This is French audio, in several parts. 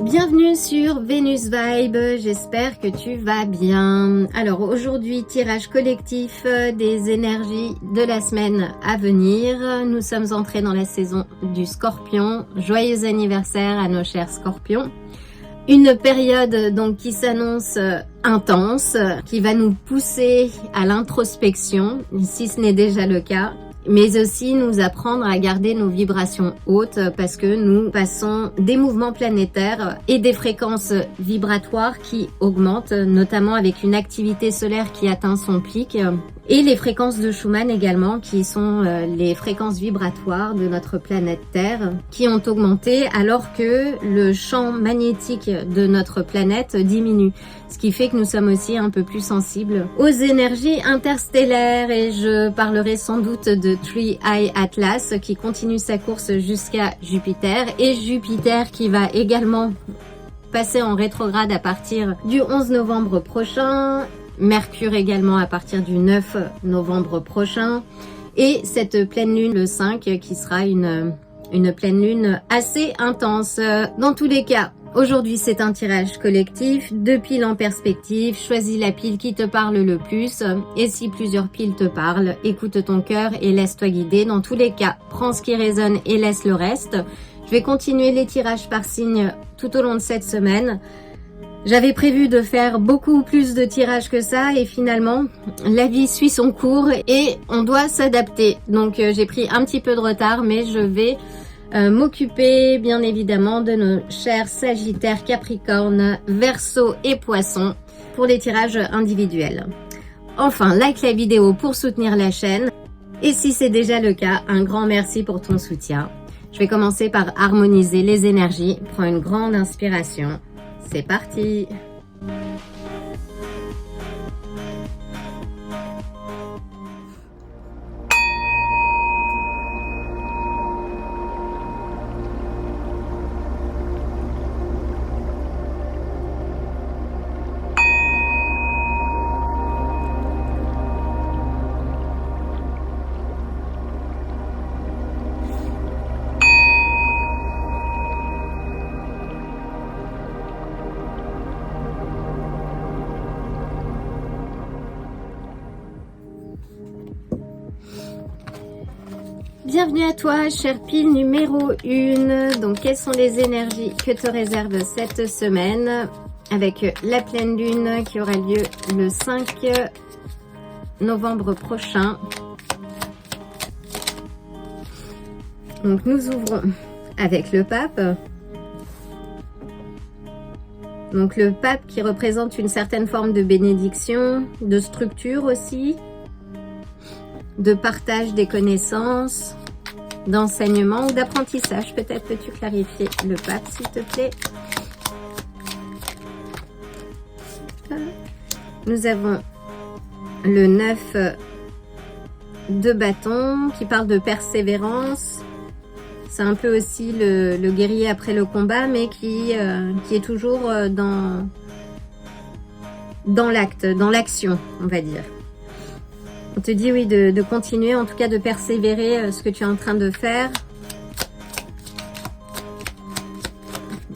Bienvenue sur Venus Vibe, j'espère que tu vas bien. Alors aujourd'hui, tirage collectif des énergies de la semaine à venir. Nous sommes entrés dans la saison du Scorpion. Joyeux anniversaire à nos chers Scorpions. Une période donc qui s'annonce intense, qui va nous pousser à l'introspection, si ce n'est déjà le cas. Mais aussi nous apprendre à garder nos vibrations hautes parce que nous passons des mouvements planétaires et des fréquences vibratoires qui augmentent, notamment avec une activité solaire qui atteint son pic et les fréquences de Schumann également qui sont les fréquences vibratoires de notre planète Terre qui ont augmenté alors que le champ magnétique de notre planète diminue. Ce qui fait que nous sommes aussi un peu plus sensibles aux énergies interstellaires et je parlerai sans doute de Three Eye Atlas qui continue sa course jusqu'à Jupiter et Jupiter qui va également passer en rétrograde à partir du 11 novembre prochain, Mercure également à partir du 9 novembre prochain et cette pleine lune le 5 qui sera une pleine lune assez intense. Dans tous les cas, aujourd'hui, c'est un tirage collectif, 2 piles en perspective, choisis la pile qui te parle le plus et si plusieurs piles te parlent, écoute ton cœur et laisse-toi guider. Dans tous les cas, prends ce qui résonne et laisse le reste. Je vais continuer les tirages par signe tout au long de cette semaine. J'avais prévu de faire beaucoup plus de tirages que ça et finalement, la vie suit son cours et on doit s'adapter. Donc, j'ai pris un petit peu de retard, mais je vais m'occuper bien évidemment de nos chers Sagittaires, Capricorne, Verseau et Poissons pour les tirages individuels. Enfin, like la vidéo pour soutenir la chaîne et si c'est déjà le cas, un grand merci pour ton soutien. Je vais commencer par harmoniser les énergies. Prends une grande inspiration. C'est parti! Bienvenue à toi, chère pile numéro 1. Donc, quelles sont les énergies que te réserve cette semaine avec la pleine lune qui aura lieu le 5 novembre prochain. Donc, nous ouvrons avec le pape. Donc, le pape qui représente une certaine forme de bénédiction, de structure aussi, de partage des connaissances, d'enseignement ou d'apprentissage. Peut-être peux-tu clarifier le pape, s'il te plaît. Nous avons le 9 de bâton qui parle de persévérance. C'est un peu aussi le guerrier après le combat, mais qui est toujours dans l'acte, dans l'action, on va dire. On te dit oui de continuer, en tout cas de persévérer ce que tu es en train de faire.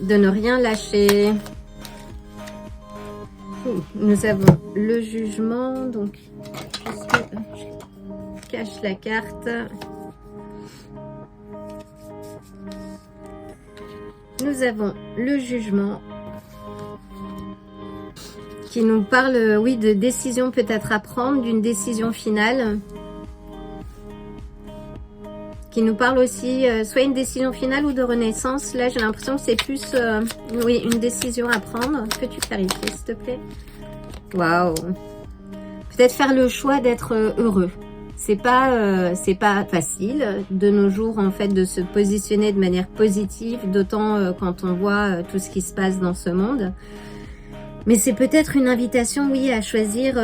De ne rien lâcher. Nous avons le jugement, donc je cache la carte. Nous avons le jugement qui nous parle, oui, de décision peut-être à prendre, d'une décision finale. Qui nous parle aussi, soit une décision finale ou de renaissance. Là, j'ai l'impression que c'est plus, oui, une décision à prendre. Peux-tu clarifier, s'il te plaît? Waouh! Peut-être faire le choix d'être heureux. C'est pas facile de nos jours, en fait, de se positionner de manière positive, d'autant quand on voit tout ce qui se passe dans ce monde. Mais c'est peut-être une invitation, oui, à choisir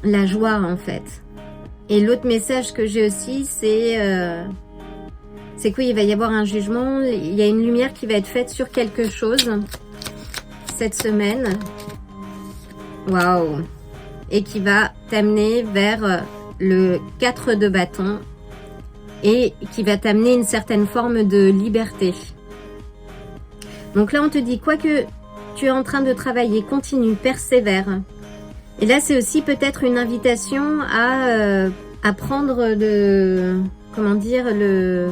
la joie, en fait. Et l'autre message que j'ai aussi, c'est que oui, il va y avoir un jugement, il y a une lumière qui va être faite sur quelque chose cette semaine. Waouh! Et qui va t'amener vers le 4 de bâton et qui va t'amener une certaine forme de liberté. Donc là, on te dit, quoi que tu es en train de travailler, continue, persévère. Et là, c'est aussi peut-être une invitation à prendre comment dire, le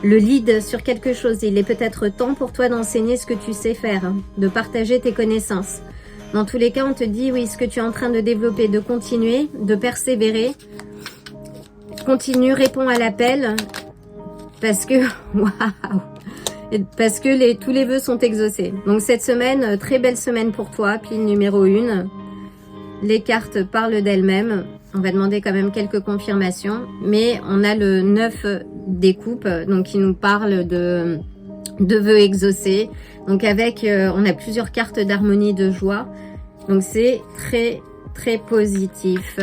lead sur quelque chose. Il est peut-être temps pour toi d'enseigner ce que tu sais faire, de partager tes connaissances. Dans tous les cas, on te dit, oui, ce que tu es en train de développer, de continuer, de persévérer. Continue, réponds à l'appel, parce que, waouh, parce que tous les vœux sont exaucés. Donc cette semaine, très belle semaine pour toi, pile numéro 1. Les cartes parlent d'elles-mêmes. On va demander quand même quelques confirmations. Mais on a le 9 des coupes, donc qui nous parle de vœux exaucés. Donc avec, on a plusieurs cartes d'harmonie, de joie. Donc c'est très, très positif.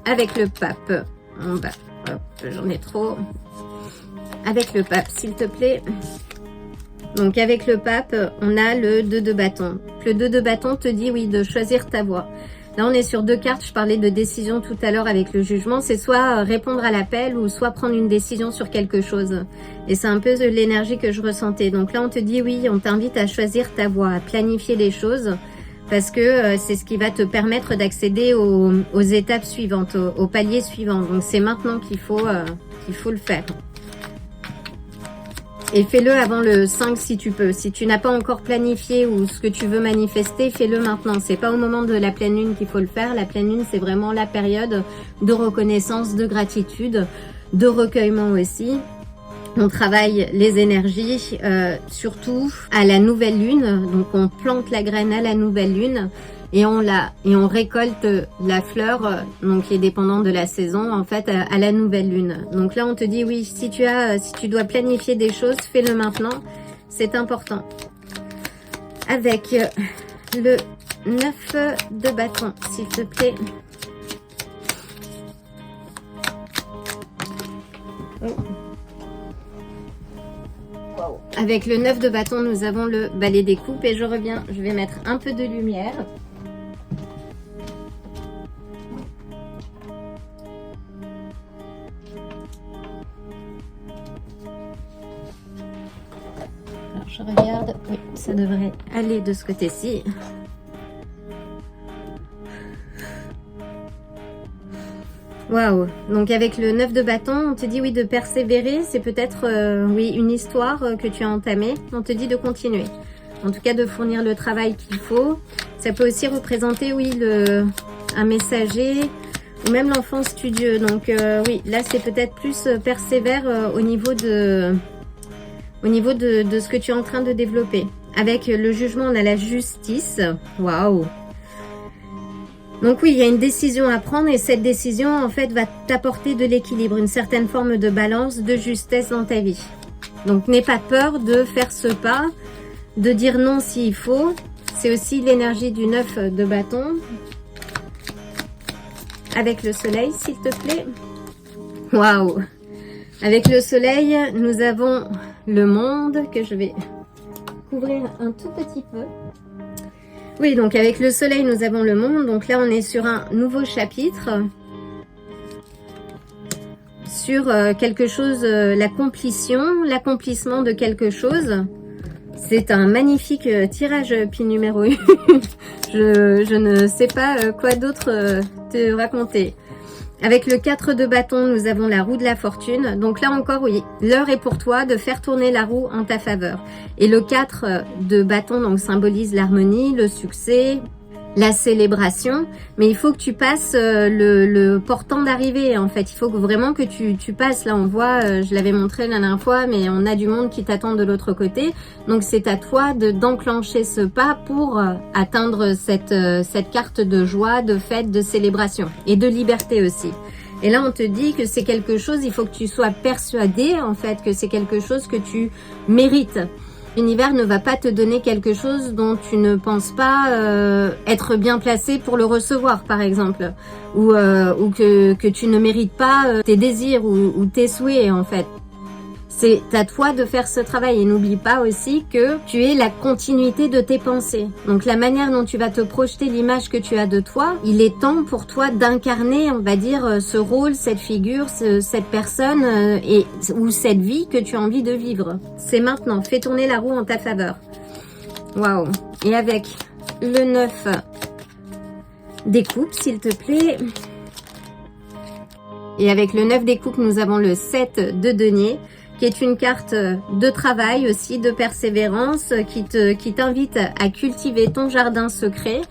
Avec le pape. On va, hop, j'en ai trop. Avec le pape, s'il te plaît. Donc avec le pape, on a le 2 de bâton. Le 2 de bâton te dit, oui, de choisir ta voie. Là, on est sur 2 cartes. Je parlais de décision tout à l'heure avec le jugement. C'est soit répondre à l'appel ou soit prendre une décision sur quelque chose. Et c'est un peu l'énergie que je ressentais. Donc là, on te dit, oui, on t'invite à choisir ta voie, à planifier les choses. Parce que c'est ce qui va te permettre d'accéder aux étapes suivantes, aux paliers suivants. Donc c'est maintenant qu'il faut le faire. Et fais-le avant le 5 si tu peux. Si tu n'as pas encore planifié ou ce que tu veux manifester, fais-le maintenant. C'est pas au moment de la pleine lune qu'il faut le faire. La pleine lune, c'est vraiment la période de reconnaissance, de gratitude, de recueillement aussi. On travaille les énergies, surtout à la nouvelle lune. Donc on plante la graine à la nouvelle lune et on récolte la fleur, donc qui est dépendante de la saison en fait à la nouvelle lune. Donc là on te dit oui, si tu dois planifier des choses, fais-le maintenant, c'est important. Avec le 9 de bâton, s'il te plaît. Oh. Avec le 9 de bâton, nous avons le balai des coupes et je reviens, je vais mettre un peu de lumière. Alors je regarde, oui, ça devrait aller de ce côté-ci. Waouh! Donc avec le 9 de bâton, on te dit oui de persévérer, c'est peut-être oui une histoire que tu as entamée. On te dit de continuer, en tout cas de fournir le travail qu'il faut. Ça peut aussi représenter oui un messager ou même l'enfant studieux. Donc oui, là c'est peut-être plus persévère au niveau de ce que tu es en train de développer. Avec le jugement, on a la justice. Waouh! Donc oui, il y a une décision à prendre et cette décision, en fait, va t'apporter de l'équilibre, une certaine forme de balance, de justesse dans ta vie. Donc n'aie pas peur de faire ce pas, de dire non s'il faut. C'est aussi l'énergie du 9 de bâton. Avec le soleil, s'il te plaît. Waouh! Avec le soleil, nous avons le monde que je vais couvrir un tout petit peu. Oui, donc avec le soleil, nous avons le monde. Donc là, on est sur un nouveau chapitre. Sur quelque chose, l'accomplissement de quelque chose. C'est un magnifique tirage pile numéro 1. je ne sais pas quoi d'autre te raconter. Avec le 4 de bâton, nous avons la roue de la fortune. Donc là encore, oui, l'heure est pour toi de faire tourner la roue en ta faveur. Et le 4 de bâton donc symbolise l'harmonie, le succès, la célébration. Mais il faut que tu passes le portant d'arrivée en fait. Il faut vraiment que tu passes. Là on voit, je l'avais montré la dernière fois, mais on a du monde qui t'attend de l'autre côté. Donc c'est à toi d'enclencher ce pas pour atteindre cette carte de joie, de fête, de célébration et de liberté aussi. Et là on te dit que c'est quelque chose, il faut que tu sois persuadé en fait que c'est quelque chose que tu mérites. L'univers ne va pas te donner quelque chose dont tu ne penses pas être bien placé pour le recevoir, par exemple. Ou que tu ne mérites pas tes désirs ou tes souhaits, en fait. C'est à toi de faire ce travail et n'oublie pas aussi que tu es la continuité de tes pensées. Donc la manière dont tu vas te projeter l'image que tu as de toi, il est temps pour toi d'incarner, on va dire, ce rôle, cette figure, cette personne ou cette vie que tu as envie de vivre. C'est maintenant, fais tourner la roue en ta faveur. Waouh! Et avec le 9 des coupes, s'il te plaît. Et avec le 9 des coupes, nous avons le 7 de denier, qui est une carte de travail aussi, de persévérance, qui t'invite à cultiver ton jardin secret,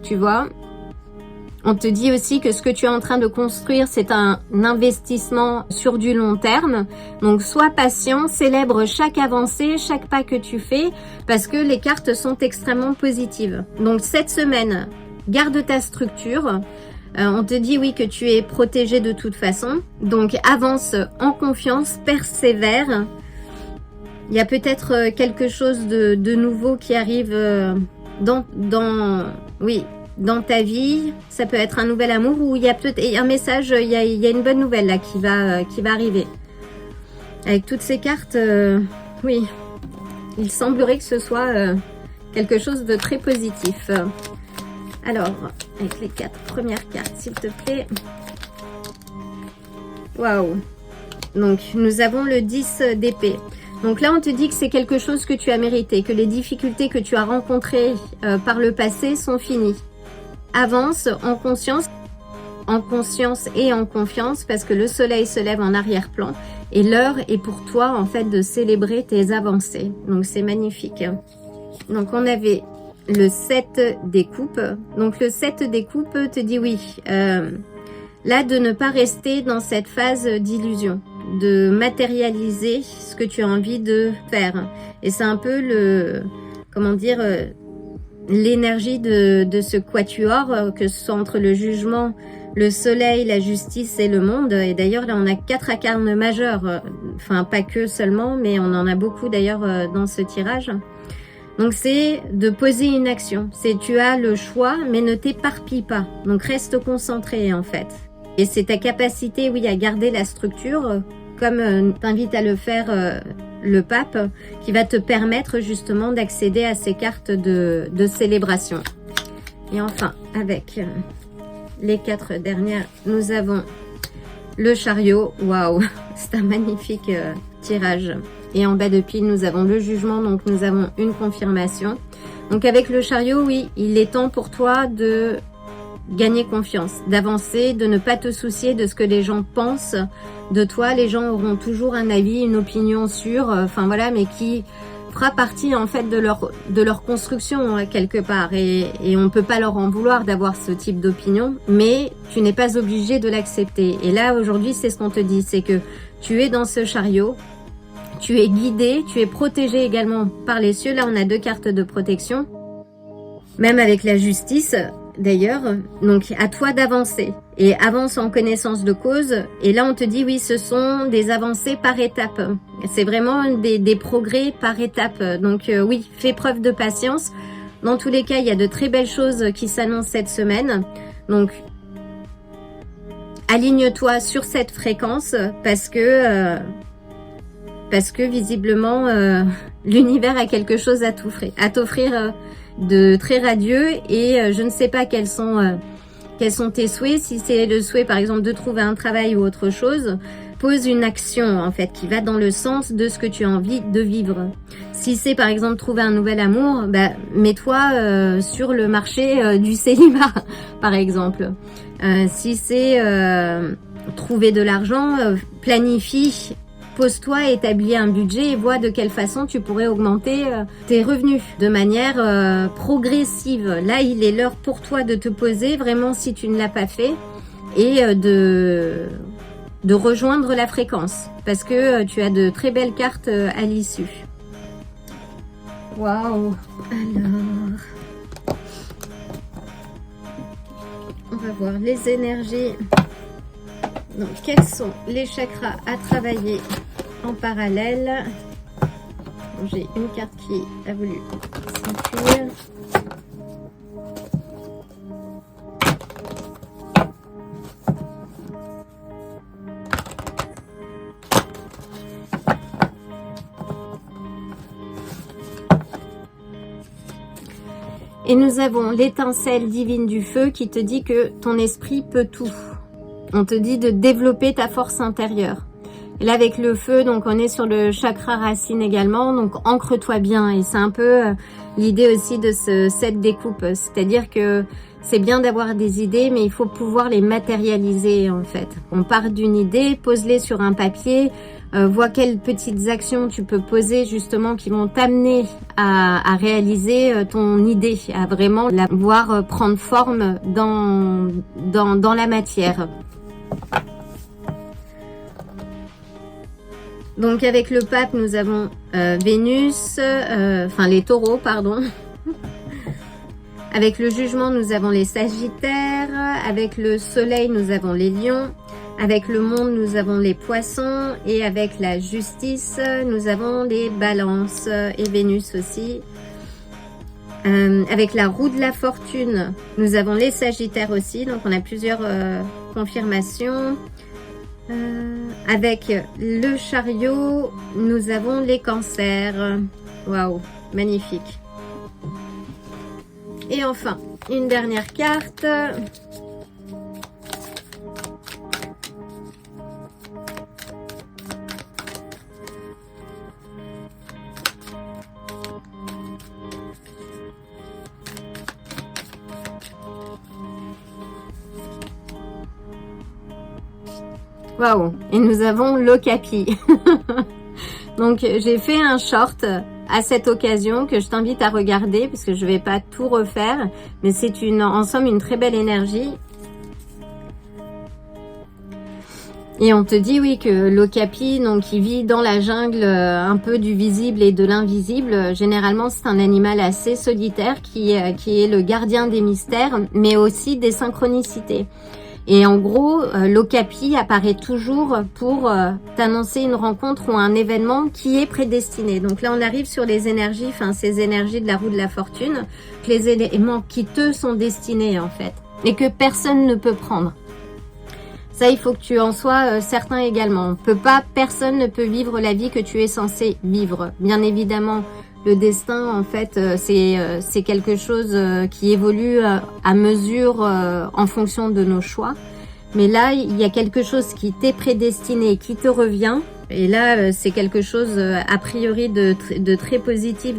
tu vois. On te dit aussi que ce que tu es en train de construire, c'est un investissement sur du long terme. Donc, sois patient, célèbre chaque avancée, chaque pas que tu fais, parce que les cartes sont extrêmement positives. Donc, cette semaine, garde ta structure. On te dit oui que tu es protégé de toute façon, donc avance en confiance, persévère. Il y a peut-être quelque chose de nouveau qui arrive dans ta vie. Ça peut être un nouvel amour ou il y a peut-être un message, il y a une bonne nouvelle là qui va arriver. Avec toutes ces cartes, oui, il semblerait que ce soit quelque chose de très positif. Alors, avec les 4 premières cartes, s'il te plaît. Waouh! Donc, nous avons le 10 d'épée. Donc là, on te dit que c'est quelque chose que tu as mérité, que les difficultés que tu as rencontrées par le passé sont finies. Avance en conscience et en confiance, parce que le soleil se lève en arrière-plan. Et l'heure est pour toi, en fait, de célébrer tes avancées. Donc, c'est magnifique. Donc, on avait le 7 des coupes. Donc le 7 des coupes te dit oui, là de ne pas rester dans cette phase d'illusion, de matérialiser ce que tu as envie de faire. Et c'est un peu l'énergie de ce quatuor, que ce soit entre le jugement, le soleil, la justice et le monde. Et d'ailleurs là on a 4 arcanes majeures, enfin pas que seulement, mais on en a beaucoup d'ailleurs dans ce tirage. Donc c'est de poser une action, c'est tu as le choix mais ne t'éparpille pas, donc reste concentré en fait. Et c'est ta capacité, oui, à garder la structure, comme t'invite à le faire le pape, qui va te permettre justement d'accéder à ces cartes de célébration. Et enfin, avec les 4 dernières, nous avons le chariot. Waouh, c'est un magnifique tirage. Et en bas de pile, nous avons le jugement, donc nous avons une confirmation. Donc avec le chariot, oui, il est temps pour toi de gagner confiance, d'avancer, de ne pas te soucier de ce que les gens pensent de toi. Les gens auront toujours un avis, une opinion sur, enfin voilà, mais qui fera partie en fait de leur construction quelque part. Et on ne peut pas leur en vouloir d'avoir ce type d'opinion, mais tu n'es pas obligé de l'accepter. Et là, aujourd'hui, c'est ce qu'on te dit, c'est que tu es dans ce chariot. Tu es guidé, tu es protégé également par les cieux. Là, on a 2 cartes de protection. Même avec la justice, d'ailleurs. Donc, à toi d'avancer. Et avance en connaissance de cause. Et là, on te dit, oui, ce sont des avancées par étapes. C'est vraiment des progrès par étapes. Donc, oui, fais preuve de patience. Dans tous les cas, il y a de très belles choses qui s'annoncent cette semaine. Donc, aligne-toi sur cette fréquence parce que visiblement l'univers a quelque chose à t'offrir de très radieux. Et je ne sais pas quels sont tes souhaits. Si c'est le souhait par exemple de trouver un travail ou autre chose, pose une action en fait qui va dans le sens de ce que tu as envie de vivre. Si c'est par exemple trouver un nouvel amour, bah, mets-toi sur le marché du célibat par exemple. Si c'est trouver de l'argent, planifie. Pose-toi, établis un budget et vois de quelle façon tu pourrais augmenter tes revenus de manière progressive. Là, il est l'heure pour toi de te poser, vraiment si tu ne l'as pas fait, et de rejoindre la fréquence, parce que tu as de très belles cartes à l'issue. Waouh! Alors, on va voir les énergies. Donc, quels sont les chakras à travailler en parallèle? J'ai une carte qui a voulu s'enfuir. Et nous avons l'étincelle divine du feu qui te dit que ton esprit peut tout. On te dit de développer ta force intérieure. Et là avec le feu, donc on est sur le chakra racine également, donc ancre-toi bien. Et c'est un peu l'idée aussi de ce set découpe, c'est-à-dire que c'est bien d'avoir des idées, mais il faut pouvoir les matérialiser en fait. On part d'une idée, pose-les sur un papier, vois quelles petites actions tu peux poser justement qui vont t'amener à réaliser ton idée, à vraiment la voir prendre forme dans la matière. Donc avec le pape, nous avons Vénus, enfin les taureaux, pardon. Avec le jugement, nous avons les sagittaires. Avec le soleil, nous avons les lions. Avec le monde, nous avons les poissons. Et avec la justice, nous avons les balances et Vénus aussi. Avec la roue de la fortune, nous avons les sagittaires aussi. Donc on a plusieurs confirmations. Avec le chariot, nous avons les cancers. Waouh, magnifique. Et enfin, une dernière carte. Waouh, et nous avons l'Okapi. Donc j'ai fait un short à cette occasion que je t'invite à regarder parce que je vais pas tout refaire, mais c'est en somme une très belle énergie. Et on te dit oui que l'Okapi, donc il vit dans la jungle un peu du visible et de l'invisible. Généralement c'est un animal assez solitaire qui est le gardien des mystères, mais aussi des synchronicités. Et en gros, l'Okapi apparaît toujours pour t'annoncer une rencontre ou un événement qui est prédestiné. Donc là, on arrive sur les énergies, enfin ces énergies de la roue de la fortune, les éléments qui te sont destinés en fait, et que personne ne peut prendre. Ça, il faut que tu en sois certain également. Personne ne peut vivre la vie que tu es censé vivre. Bien évidemment, le destin, en fait, c'est quelque chose qui évolue à mesure en fonction de nos choix. Mais là, il y a quelque chose qui t'est prédestiné, qui te revient. Et là, c'est quelque chose a priori de très positif,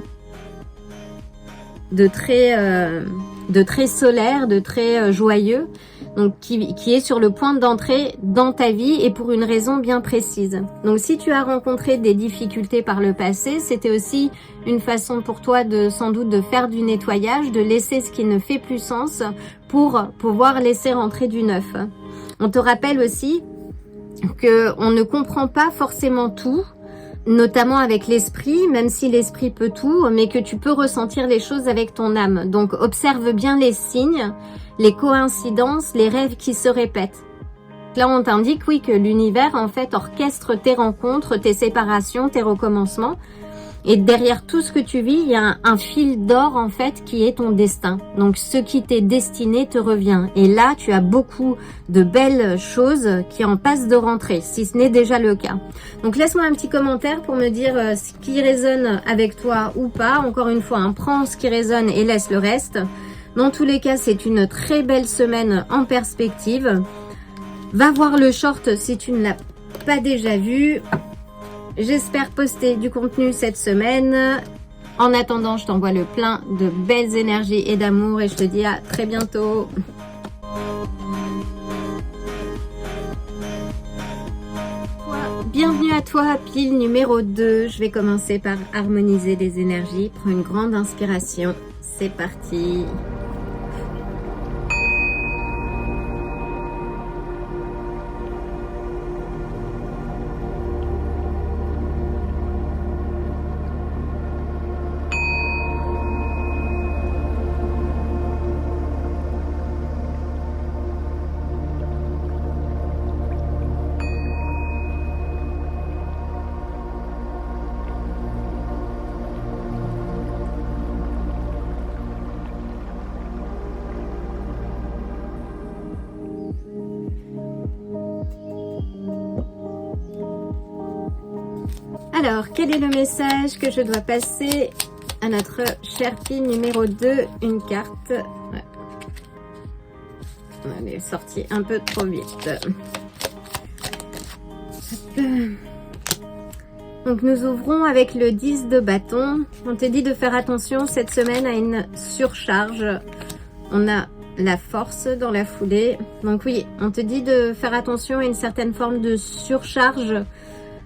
de très solaire, de très joyeux. Donc qui est sur le point d'entrer dans ta vie et pour une raison bien précise. Donc si tu as rencontré des difficultés par le passé, c'était aussi une façon pour toi sans doute de faire du nettoyage, de laisser ce qui ne fait plus sens pour pouvoir laisser rentrer du neuf. On te rappelle aussi que on ne comprend pas forcément tout, notamment avec l'esprit, même si l'esprit peut tout, mais que tu peux ressentir les choses avec ton âme. Donc observe bien les signes, les coïncidences, les rêves qui se répètent. Là, on t'indique, oui, que l'univers, en fait, orchestre tes rencontres, tes séparations, tes recommencements. Et derrière tout ce que tu vis, il y a un fil d'or, en fait, qui est ton destin. Donc, ce qui t'est destiné te revient. Et là, tu as beaucoup de belles choses qui en passent de rentrer, si ce n'est déjà le cas. Donc, laisse-moi un petit commentaire pour me dire ce qui résonne avec toi ou pas. Encore une fois, prends ce qui résonne et laisse le reste. Dans tous les cas, c'est une très belle semaine en perspective. Va voir le short si tu ne l'as pas déjà vu. J'espère poster du contenu cette semaine. En attendant, je t'envoie le plein de belles énergies et d'amour et je te dis à très bientôt. Bienvenue à toi, pile numéro 2. Je vais commencer par harmoniser les énergies. Prends une grande inspiration. C'est parti. Alors, quel est le message que je dois passer à notre Sherpie numéro 2 une carte. Ouais. Elle est sortie un peu trop vite. Hop. Donc nous ouvrons avec le 10 de bâton. On te dit de faire attention cette semaine à une surcharge. On a la force dans la foulée. Donc oui, on te dit de faire attention à une certaine forme de surcharge.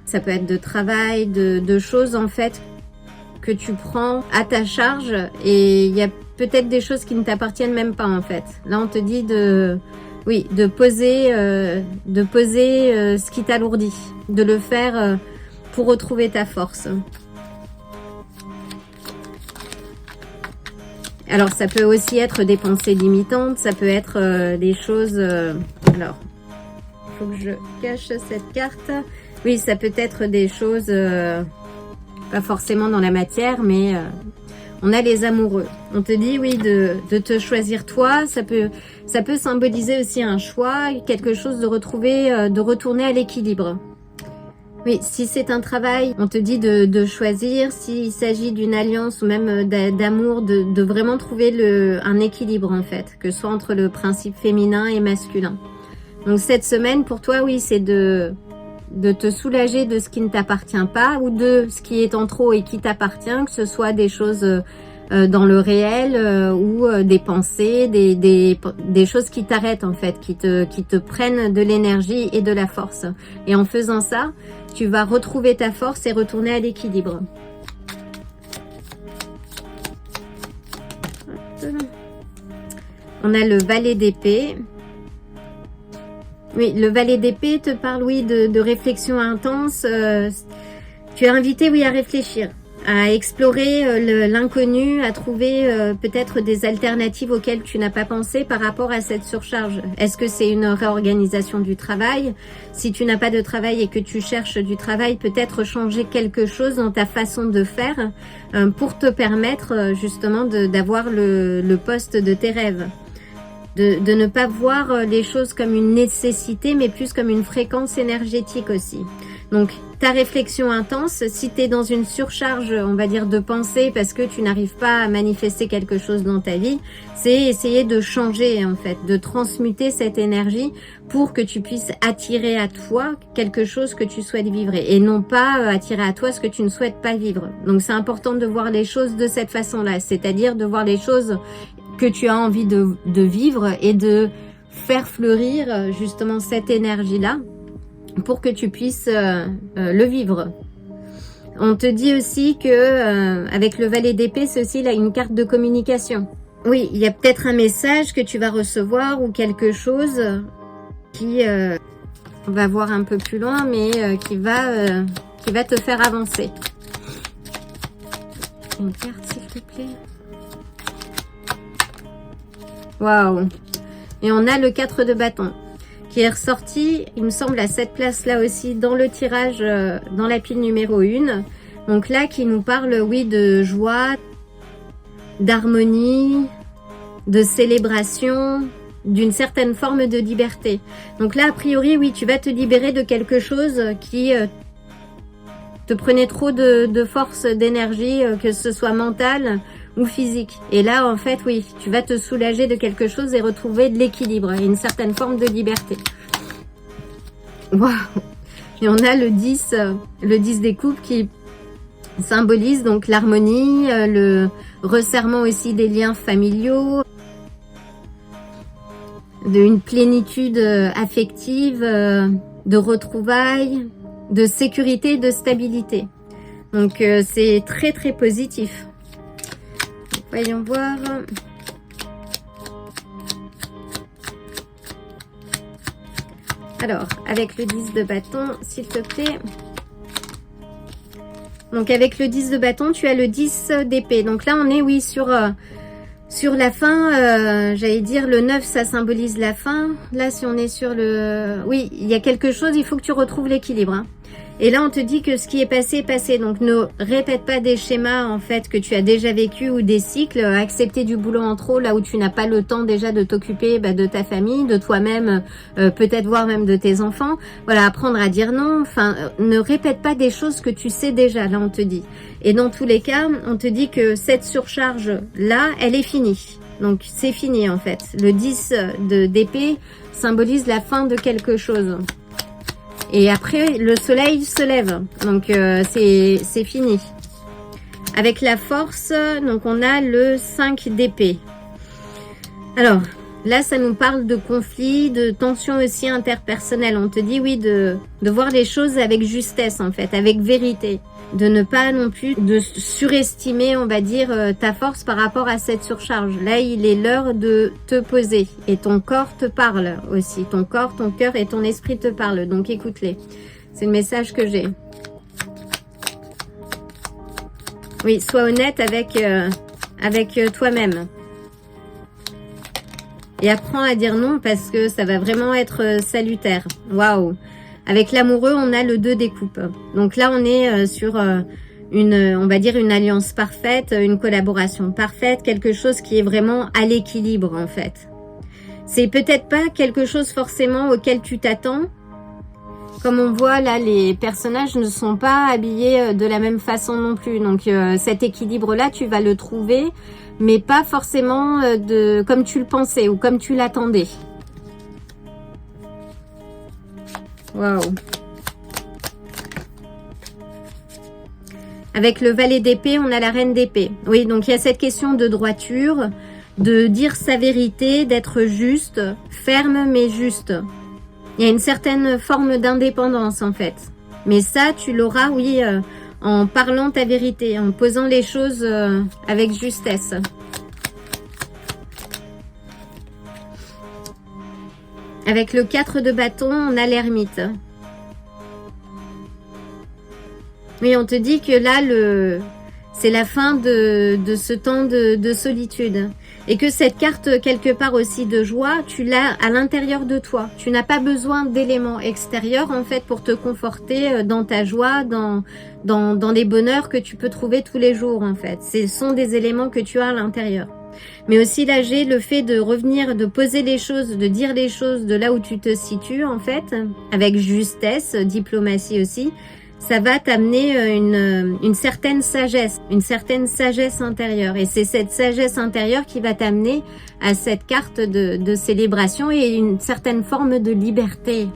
Ça peut être de travail, de choses en fait que tu prends à ta charge, et il y a peut-être des choses qui ne t'appartiennent même pas en fait. Là on te dit de poser ce qui t'alourdit, de le faire pour retrouver ta force. Alors ça peut aussi être des pensées limitantes, ça peut être des choses... alors, il faut que je cache cette carte. Oui, ça peut être des choses, pas forcément dans la matière, mais on a les amoureux. On te dit, oui, de te choisir toi. Ça peut symboliser aussi un choix, quelque chose de retrouver, de retourner à l'équilibre. Oui, si c'est un travail, on te dit de choisir. S'il s'agit d'une alliance ou même d'amour, de vraiment trouver un équilibre en fait, que ce soit entre le principe féminin et masculin. Donc cette semaine, pour toi, oui, c'est de te soulager de ce qui ne t'appartient pas ou de ce qui est en trop et qui t'appartient, que ce soit des choses dans le réel ou des pensées, des choses qui t'arrêtent en fait, qui te prennent de l'énergie et de la force. Et en faisant ça, tu vas retrouver ta force et retourner à l'équilibre. On a le valet d'épée. Oui, le valet d'épée te parle, oui, de réflexion intense. Tu es invité, oui, à réfléchir, à explorer l'inconnu, à trouver peut-être des alternatives auxquelles tu n'as pas pensé par rapport à cette surcharge. Est-ce que c'est une réorganisation du travail? Si tu n'as pas de travail et que tu cherches du travail, peut-être changer quelque chose dans ta façon de faire pour te permettre justement d'avoir le poste de tes rêves. De ne pas voir les choses comme une nécessité, mais plus comme une fréquence énergétique aussi. Donc, ta réflexion intense, si tu es dans une surcharge, on va dire, de pensée parce que tu n'arrives pas à manifester quelque chose dans ta vie, c'est essayer de changer, en fait, de transmuter cette énergie pour que tu puisses attirer à toi quelque chose que tu souhaites vivre et non pas attirer à toi ce que tu ne souhaites pas vivre. Donc, c'est important de voir les choses de cette façon-là, c'est-à-dire de voir les choses que tu as envie de vivre et de faire fleurir justement cette énergie-là pour que tu puisses le vivre. On te dit aussi que avec le valet d'épée, c'est aussi là une carte de communication. Oui, il y a peut-être un message que tu vas recevoir ou quelque chose qui, on va voir un peu plus loin, mais qui va te faire avancer. Une carte, s'il te plaît. Waouh! Et on a le 4 de bâton qui est ressorti, il me semble, à cette place-là aussi dans le tirage, dans la pile numéro 1. Donc là, qui nous parle, oui, de joie, d'harmonie, de célébration, d'une certaine forme de liberté. Donc là, a priori, oui, tu vas te libérer de quelque chose qui te prenait trop de force, d'énergie, que ce soit mentale ou physique. Et là, en fait, oui, tu vas te soulager de quelque chose et retrouver de l'équilibre et une certaine forme de liberté. Waouh! Et on a le 10 des coupes qui symbolise donc l'harmonie, le resserrement aussi des liens familiaux, d'une plénitude affective, de retrouvailles, de sécurité, de stabilité. Donc c'est très très positif. Voyons voir. Alors, avec le 10 de bâton, s'il te plaît. Donc, avec le 10 de bâton, tu as le 10 d'épée. Donc là, on est, oui, sur la fin. J'allais dire, le 9, ça symbolise la fin. Là, si on est sur le... Oui, il y a quelque chose, il faut que tu retrouves l'équilibre. Hein. Et là, on te dit que ce qui est passé est passé. Donc, ne répète pas des schémas, en fait, que tu as déjà vécu ou des cycles. Accepter du boulot en trop, là où tu n'as pas le temps déjà de t'occuper de ta famille, de toi-même, peut-être voire même de tes enfants. Voilà, apprendre à dire non. Enfin, ne répète pas des choses que tu sais déjà, là, on te dit. Et dans tous les cas, on te dit que cette surcharge-là, elle est finie. Donc, c'est fini, en fait. Le 10 d'épée symbolise la fin de quelque chose. Et après, le soleil se lève. Donc, c'est fini. Avec la force, donc on a le 5 d'épée. Alors, là, ça nous parle de conflits, de tensions aussi interpersonnelles. On te dit, oui, de voir les choses avec justesse, en fait, avec vérité. De ne pas non plus de surestimer, on va dire, ta force par rapport à cette surcharge. Là, il est l'heure de te poser. Et ton corps te parle aussi. Ton corps, ton cœur et ton esprit te parlent. Donc, écoute-les. C'est le message que j'ai. Oui, sois honnête avec toi-même. Et apprends à dire non parce que ça va vraiment être salutaire. Waouh! Avec l'amoureux, on a le 2 des coupes. Donc là, on est sur on va dire une alliance parfaite, une collaboration parfaite, quelque chose qui est vraiment à l'équilibre en fait. C'est peut-être pas quelque chose forcément auquel tu t'attends. Comme on voit là, les personnages ne sont pas habillés de la même façon non plus. Donc cet équilibre-là, tu vas le trouver, mais pas forcément comme tu le pensais ou comme tu l'attendais. Waouh. Avec le valet d'épée, on a la reine d'épée. Oui, donc il y a cette question de droiture, de dire sa vérité, d'être juste, ferme mais juste. Il y a une certaine forme d'indépendance en fait. Mais ça, tu l'auras, oui, en parlant ta vérité, en posant les choses avec justesse. Avec le 4 de bâton, on a l'ermite. Oui, on te dit que là, c'est la fin de ce temps de solitude. Et que cette carte, quelque part aussi de joie, tu l'as à l'intérieur de toi. Tu n'as pas besoin d'éléments extérieurs, en fait, pour te conforter dans ta joie, dans les bonheurs que tu peux trouver tous les jours, en fait. Ce sont des éléments que tu as à l'intérieur. Mais aussi là, j'ai le fait de revenir, de poser les choses, de dire les choses de là où tu te situes, en fait, avec justesse, diplomatie aussi. Ça va t'amener une certaine sagesse intérieure. Et c'est cette sagesse intérieure qui va t'amener à cette carte de célébration et une certaine forme de liberté.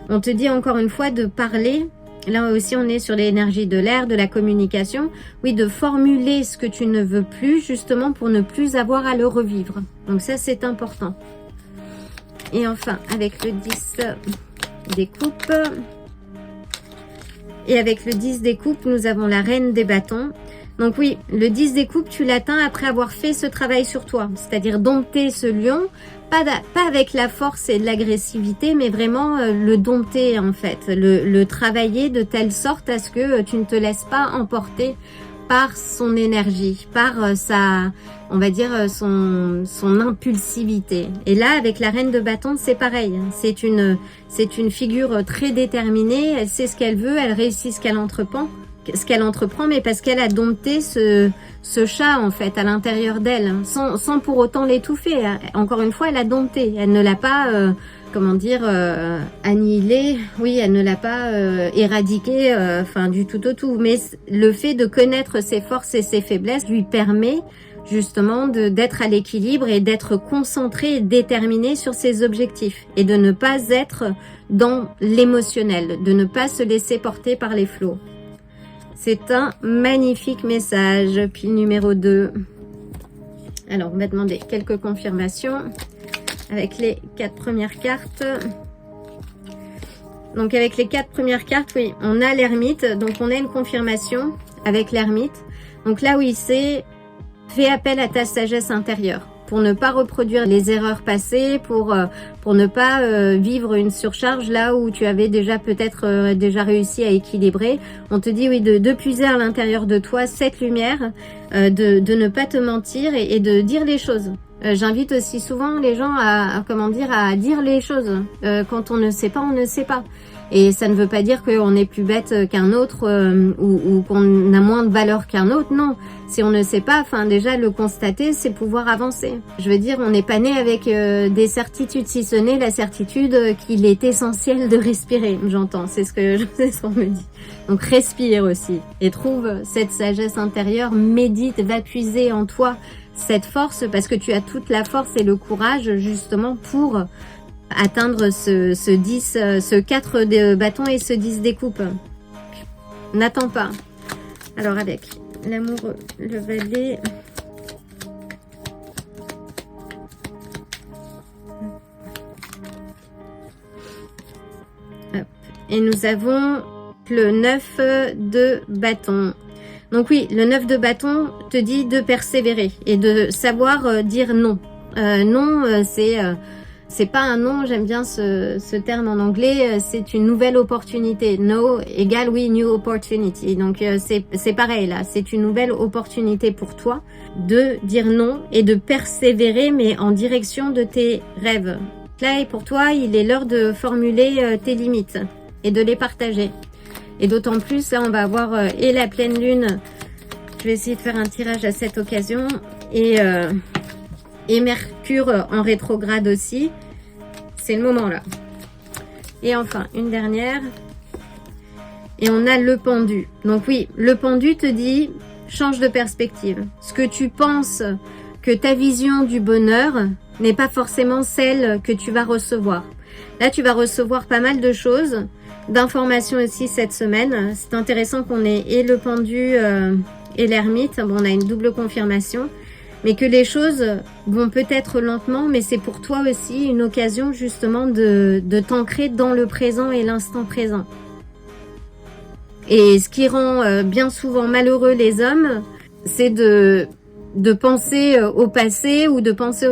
On te dit encore une fois de parler. Là aussi, on est sur l'énergie de l'air, de la communication. Oui, de formuler ce que tu ne veux plus, justement, pour ne plus avoir à le revivre. Donc ça, c'est important. Et enfin, avec le 10 des coupes... Et avec le 10 des coupes, nous avons la reine des bâtons. Donc oui, le 10 des coupes, tu l'atteins après avoir fait ce travail sur toi. C'est-à-dire dompter ce lion, pas avec la force et l'agressivité, mais vraiment le dompter en fait. Le travailler de telle sorte à ce que tu ne te laisses pas emporter par son énergie, par on va dire, son impulsivité. Et là, avec la reine de bâton, c'est pareil. C'est une figure très déterminée. Elle sait ce qu'elle veut, elle réussit ce qu'elle entreprend, mais parce qu'elle a dompté ce chat, en fait, à l'intérieur d'elle, sans pour autant l'étouffer. Encore une fois, elle a dompté. Elle ne l'a pas... annihilé, oui, elle ne l'a pas éradiqué, du tout au tout. Mais le fait de connaître ses forces et ses faiblesses lui permet justement d'être à l'équilibre et d'être concentré et déterminé sur ses objectifs et de ne pas être dans l'émotionnel, de ne pas se laisser porter par les flots. C'est un magnifique message. Pile numéro 2. Alors, on va demander quelques confirmations avec les 4 premières cartes. Donc avec les 4 premières cartes, oui, on a l'ermite. Donc on a une confirmation avec l'ermite. Donc là, oui, c'est fais appel à ta sagesse intérieure pour ne pas reproduire les erreurs passées, pour ne pas vivre une surcharge là où tu avais déjà peut-être déjà réussi à équilibrer. On te dit oui de puiser à l'intérieur de toi cette lumière, de ne pas te mentir et de dire les choses. J'invite aussi souvent les gens à dire les choses. Quand on ne sait pas, on ne sait pas. Et ça ne veut pas dire qu'on est plus bête qu'un autre ou qu'on a moins de valeur qu'un autre. Non, si on ne sait pas, enfin déjà le constater, c'est pouvoir avancer. Je veux dire, on n'est pas né avec des certitudes, si ce n'est la certitude qu'il est essentiel de respirer. J'entends, c'est ce qu'on me dit. Donc respire aussi et trouve cette sagesse intérieure, médite, va puiser en toi cette force parce que tu as toute la force et le courage justement pour atteindre ce 4 de bâton et ce 10 découpe. N'attends pas. Alors avec l'amoureux, le valet. Hop. Et nous avons le 9 de bâton. Donc oui, le 9 de bâton te dit de persévérer et de savoir dire non. Non, c'est pas un non, j'aime bien ce terme en anglais, c'est une nouvelle opportunité. No égale oui, new opportunity. Donc c'est pareil là, c'est une nouvelle opportunité pour toi de dire non et de persévérer mais en direction de tes rêves. Là et pour toi, il est l'heure de formuler tes limites et de les partager. Et d'autant plus, là on va avoir et la pleine lune, je vais essayer de faire un tirage à cette occasion, et Mercure en rétrograde aussi, c'est le moment là. Et enfin, une dernière, et on a le pendu. Donc oui, le pendu te dit, change de perspective. Ce que tu penses que ta vision du bonheur n'est pas forcément celle que tu vas recevoir. Là, tu vas recevoir pas mal de choses, d'informations aussi cette semaine. C'est intéressant qu'on ait et le pendu et l'ermite. Bon, on a une double confirmation. Mais que les choses vont peut-être lentement, mais c'est pour toi aussi une occasion justement de t'ancrer dans le présent et l'instant présent. Et ce qui rend bien souvent malheureux les hommes, c'est de penser au passé ou de penser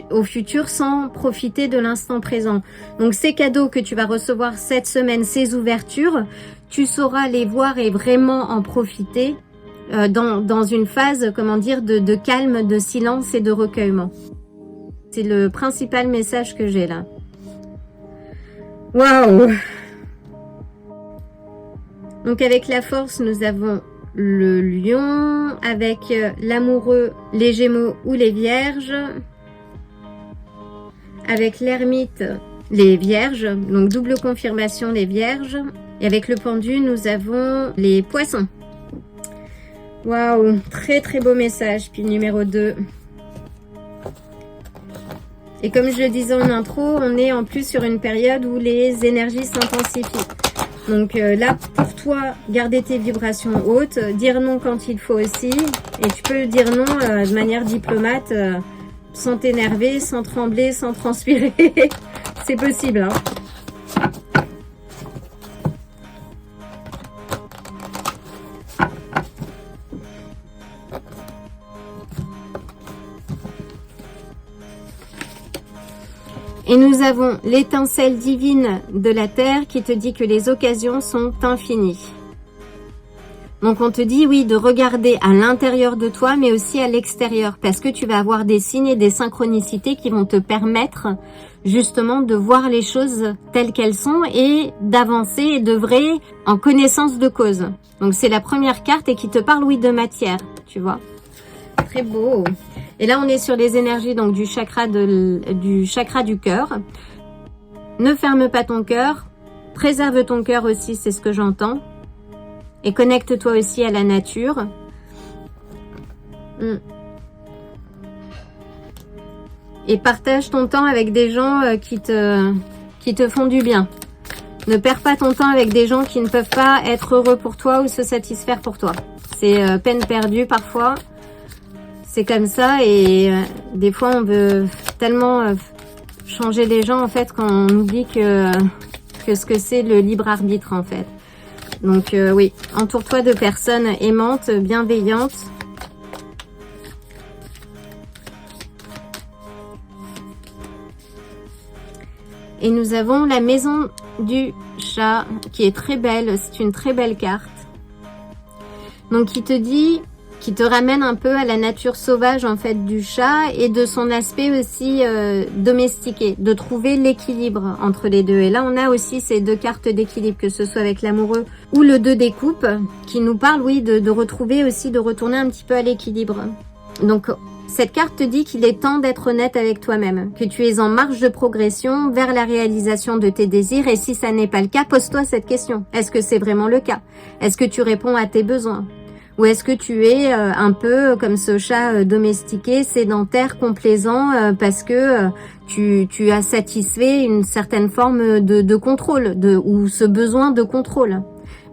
au futur sans profiter de l'instant présent. Donc ces cadeaux que tu vas recevoir cette semaine, ces ouvertures, tu sauras les voir et vraiment en profiter dans une phase, comment dire, de calme, de silence et de recueillement. C'est le principal message que j'ai là. Waouh! Donc avec la force, nous avons le lion, avec l'amoureux, les gémeaux ou les vierges, avec l'ermite, les vierges, donc double confirmation les vierges, et avec le pendu, nous avons les poissons. Waouh, très très beau message. Puis numéro 2. Et comme je le disais en intro, on est en plus sur une période où les énergies s'intensifient. Donc là, pour toi, garder tes vibrations hautes, dire non quand il faut aussi. Et tu peux dire non de manière diplomate, sans t'énerver, sans trembler, sans transpirer. C'est possible, hein. Et nous avons l'étincelle divine de la Terre qui te dit que les occasions sont infinies. Donc on te dit oui de regarder à l'intérieur de toi mais aussi à l'extérieur parce que tu vas avoir des signes et des synchronicités qui vont te permettre justement de voir les choses telles qu'elles sont et d'avancer et d'œuvrer en connaissance de cause. Donc c'est la première carte et qui te parle oui de matière, tu vois. Très beau. Et là, on est sur les énergies donc du chakra du cœur. Ne ferme pas ton cœur. Préserve ton cœur aussi, c'est ce que j'entends. Et connecte-toi aussi à la nature. Et partage ton temps avec des gens qui te font du bien. Ne perds pas ton temps avec des gens qui ne peuvent pas être heureux pour toi ou se satisfaire pour toi. C'est peine perdue parfois. C'est comme ça et des fois on veut tellement changer les gens en fait quand on oublie que ce que c'est le libre arbitre en fait. Donc oui, entoure-toi de personnes aimantes, bienveillantes. Et nous avons la maison du chat qui est très belle, c'est une très belle carte. Donc qui te dit qui te ramène un peu à la nature sauvage en fait du chat et de son aspect aussi domestiqué, de trouver l'équilibre entre les deux. Et là on a aussi ces deux cartes d'équilibre, que ce soit avec l'amoureux ou le 2 des coupes, qui nous parle oui de retrouver aussi, de retourner un petit peu à l'équilibre. Donc cette carte te dit qu'il est temps d'être honnête avec toi-même, que tu es en marche de progression vers la réalisation de tes désirs, et si ça n'est pas le cas, pose-toi cette question. Est-ce que c'est vraiment le cas? Est-ce que tu réponds à tes besoins? Ou est-ce que tu es un peu comme ce chat domestiqué, sédentaire, complaisant, parce que tu as satisfait une certaine forme de contrôle, ou ce besoin de contrôle?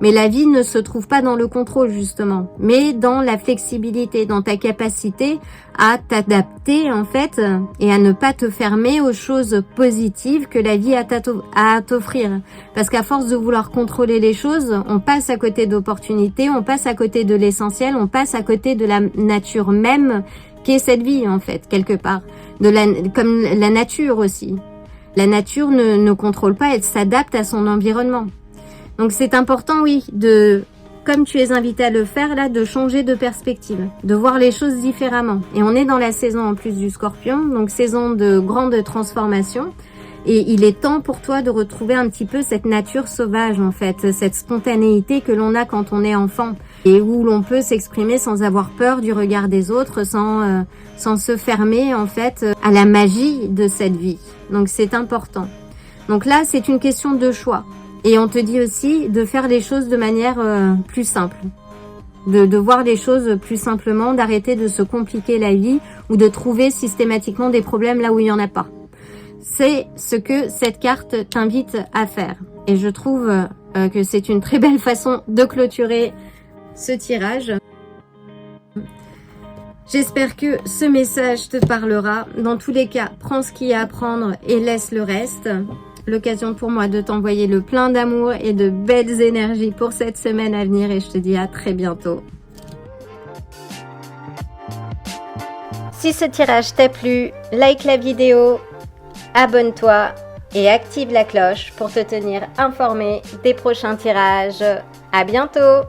Mais la vie ne se trouve pas dans le contrôle justement, mais dans la flexibilité, dans ta capacité à t'adapter en fait et à ne pas te fermer aux choses positives que la vie a à t'offrir. Parce qu'à force de vouloir contrôler les choses, on passe à côté d'opportunités, on passe à côté de l'essentiel, on passe à côté de la nature même qu'est cette vie en fait, quelque part. Comme la nature aussi. La nature ne contrôle pas, elle s'adapte à son environnement. Donc c'est important, oui, comme tu es invité à le faire là, de changer de perspective, de voir les choses différemment. Et on est dans la saison en plus du Scorpion, donc saison de grande transformation. Et il est temps pour toi de retrouver un petit peu cette nature sauvage en fait, cette spontanéité que l'on a quand on est enfant et où l'on peut s'exprimer sans avoir peur du regard des autres, sans se fermer en fait à la magie de cette vie. Donc c'est important. Donc là, c'est une question de choix. Et on te dit aussi de faire les choses de manière plus simple, de voir les choses plus simplement, d'arrêter de se compliquer la vie ou de trouver systématiquement des problèmes là où il n'y en a pas. C'est ce que cette carte t'invite à faire. Et je trouve que c'est une très belle façon de clôturer ce tirage. J'espère que ce message te parlera. Dans tous les cas, prends ce qu'il y a à prendre et laisse le reste. L'occasion pour moi de t'envoyer le plein d'amour et de belles énergies pour cette semaine à venir, et je te dis à très bientôt. Si ce tirage t'a plu, like la vidéo, abonne-toi et active la cloche pour te tenir informé des prochains tirages. À bientôt!